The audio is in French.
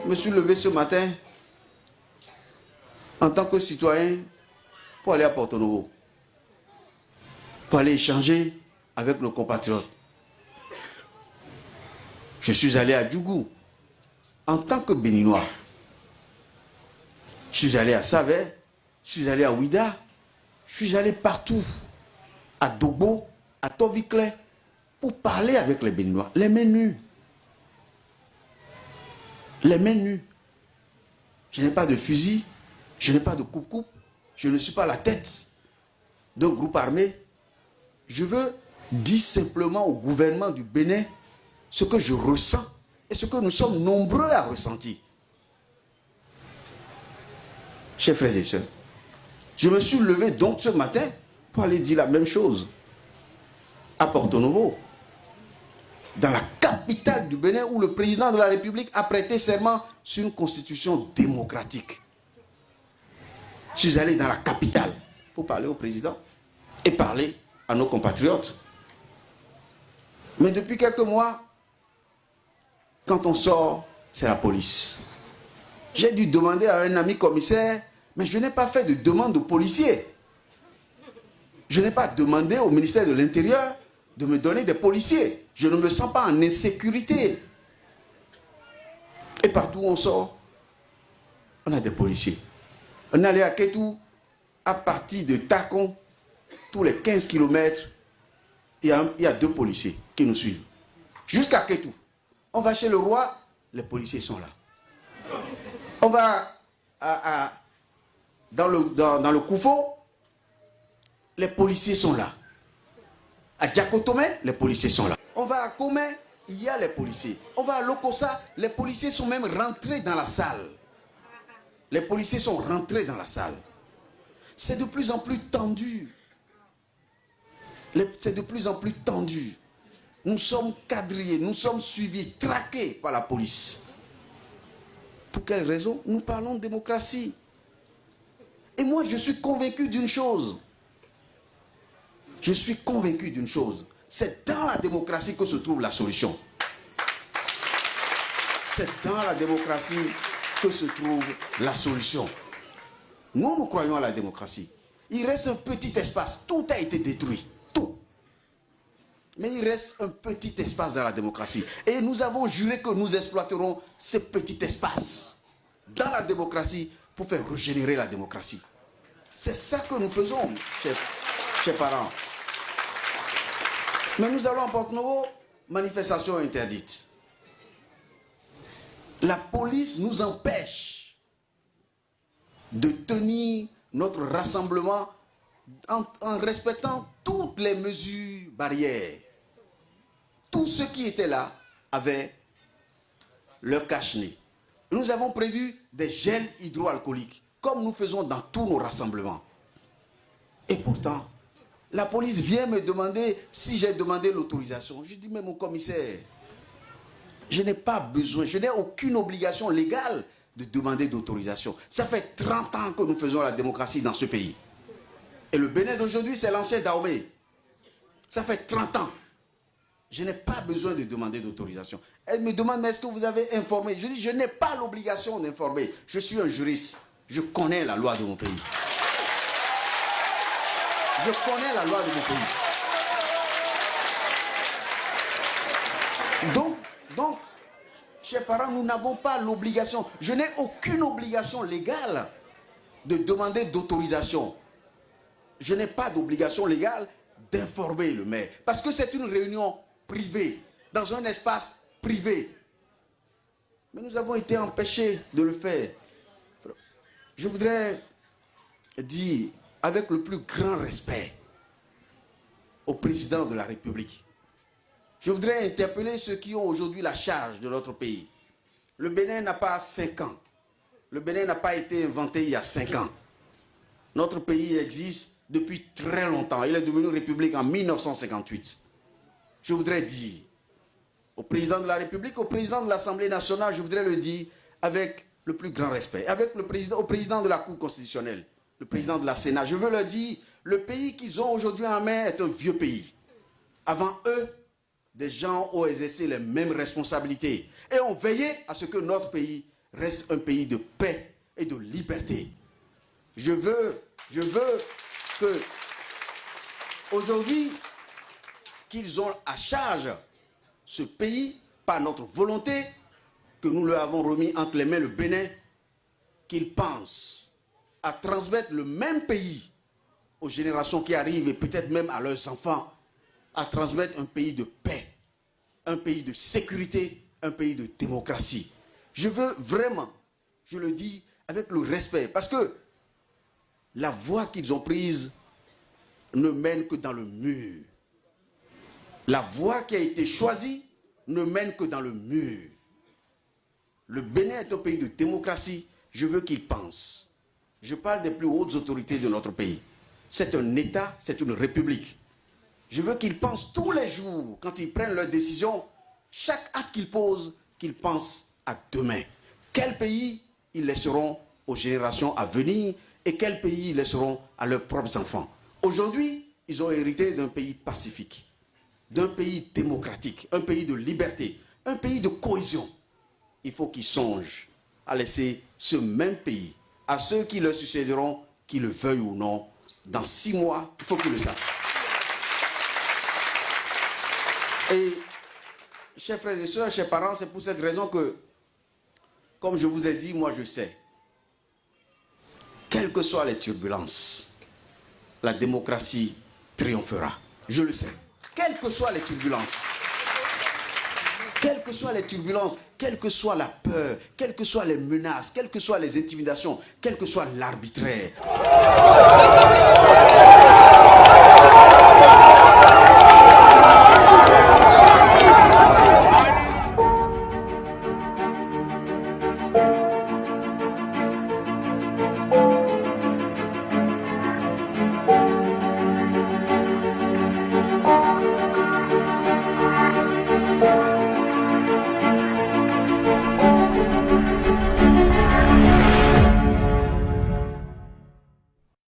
me suis levé ce matin en tant que citoyen pour aller à Porto Novo, pour aller échanger avec nos compatriotes. Je suis allé à Djougou en tant que Béninois. Je suis allé à Savé, je suis allé à Ouida, je suis allé partout, à Dogbo, à Tovikle, pour parler avec les Béninois, les mains nues. Les mains nues. Je n'ai pas de fusil, je n'ai pas de coupe-coupe, je ne suis pas la tête d'un groupe armé. Je veux dire simplement au gouvernement du Bénin ce que je ressens et ce que nous sommes nombreux à ressentir. Chers frères et sœurs, je me suis levé donc ce matin pour aller dire la même chose à Porto Novo, dans la capitale du Bénin, où le président de la République a prêté serment sur une constitution démocratique. Je suis allé dans la capitale pour parler au président et parler à nos compatriotes. Mais depuis quelques mois, quand on sort, c'est la police. J'ai dû demander à un ami commissaire, mais je n'ai pas fait de demande aux policiers. Je n'ai pas demandé au ministère de l'Intérieur de me donner des policiers. Je ne me sens pas en insécurité. Et partout où on sort, on a des policiers. On est allé à Kétou, à partir de Takon, tous les 15 km, il y a 2 policiers qui nous suivent. Jusqu'à Kétou. On va chez le roi, les policiers sont là. On va dans le Koufo, les policiers sont là. À Djakotome, les policiers sont là. On va à Kome, il y a les policiers. On va à Lokossa, les policiers sont même rentrés dans la salle. Les policiers sont rentrés dans la salle. C'est de plus en plus tendu. C'est de plus en plus tendu. Nous sommes quadrillés, nous sommes suivis, traqués par la police. Pour quelle raison? Nous parlons de démocratie. Et moi, je suis convaincu d'une chose. Je suis convaincu d'une chose. C'est dans la démocratie que se trouve la solution. C'est dans la démocratie que se trouve la solution. Nous croyons à la démocratie. Il reste un petit espace. Tout a été détruit. Tout. Mais il reste un petit espace dans la démocratie. Et nous avons juré que nous exploiterons ce petit espace dans la démocratie pour faire régénérer la démocratie. C'est ça que nous faisons, chers parents. Mais nous allons à Porto Novo, manifestation interdite. La police nous empêche de tenir notre rassemblement en respectant toutes les mesures barrières. Tous ceux qui étaient là avaient leur cache-nez. Nous avons prévu des gels hydroalcooliques, comme nous faisons dans tous nos rassemblements. Et pourtant, la police vient me demander si j'ai demandé l'autorisation. Je dis, mais mon commissaire, je n'ai pas besoin, je n'ai aucune obligation légale de demander d'autorisation. Ça fait 30 ans que nous faisons la démocratie dans ce pays. Et le Bénin d'aujourd'hui, c'est l'ancien Dahomey. Ça fait 30 ans. Je n'ai pas besoin de demander d'autorisation. Elle me demande, mais est-ce que vous avez informé? Je dis, je n'ai pas l'obligation d'informer. Je suis un juriste. Je connais la loi de mon pays. Je connais la loi de mon pays. Donc, chers parents, nous n'avons pas l'obligation. Je n'ai aucune obligation légale de demander d'autorisation. Je n'ai pas d'obligation légale d'informer le maire. Parce que c'est une réunion privée, dans un espace privé. Mais nous avons été empêchés de le faire. Je voudrais dire, avec le plus grand respect, au président de la République, je voudrais interpeller ceux qui ont aujourd'hui la charge de notre pays. Le Bénin n'a pas 5 ans. Le Bénin n'a pas été inventé il y a 5 ans. Notre pays existe depuis très longtemps. Il est devenu république en 1958. Je voudrais dire au président de la République, au président de l'Assemblée nationale, je voudrais le dire avec le plus grand respect, au président de la Cour constitutionnelle, le président de la Sénat, je veux leur dire, le pays qu'ils ont aujourd'hui en main est un vieux pays. Avant eux, des gens ont exercé les mêmes responsabilités et ont veillé à ce que notre pays reste un pays de paix et de liberté. Je veux que, aujourd'hui, qu'ils ont à charge ce pays, par notre volonté, que nous leur avons remis entre les mains le Bénin, qu'ils pensent à transmettre le même pays aux générations qui arrivent et peut-être même à leurs enfants, à transmettre un pays de paix, un pays de sécurité, un pays de démocratie. Je veux vraiment, je le dis avec le respect, parce que la voie qu'ils ont prise ne mène que dans le mur. La voie qui a été choisie ne mène que dans le mur. Le Bénin est un pays de démocratie. Je veux qu'ils pensent. Je parle des plus hautes autorités de notre pays. C'est un État, c'est une république. Je veux qu'ils pensent tous les jours, quand ils prennent leurs décisions, chaque acte qu'ils posent, qu'ils pensent à demain. Quel pays ils laisseront aux générations à venir et quel pays ils laisseront à leurs propres enfants. Aujourd'hui, ils ont hérité d'un pays pacifique, d'un pays démocratique, un pays de liberté, un pays de cohésion. Il faut qu'ils songent à laisser ce même pays à ceux qui leur succéderont, qu'ils le veuillent ou non. Dans 6 mois, il faut qu'ils le sachent. Et, chers frères et sœurs, chers parents, c'est pour cette raison que, comme je vous ai dit, moi je sais, quelles que soient les turbulences, la démocratie triomphera. Je le sais. Quelles que soient les turbulences, quelles que soient les turbulences, quelle que soit la peur, quelles que soient les menaces, quelles que soient les intimidations, quel que soit l'arbitraire.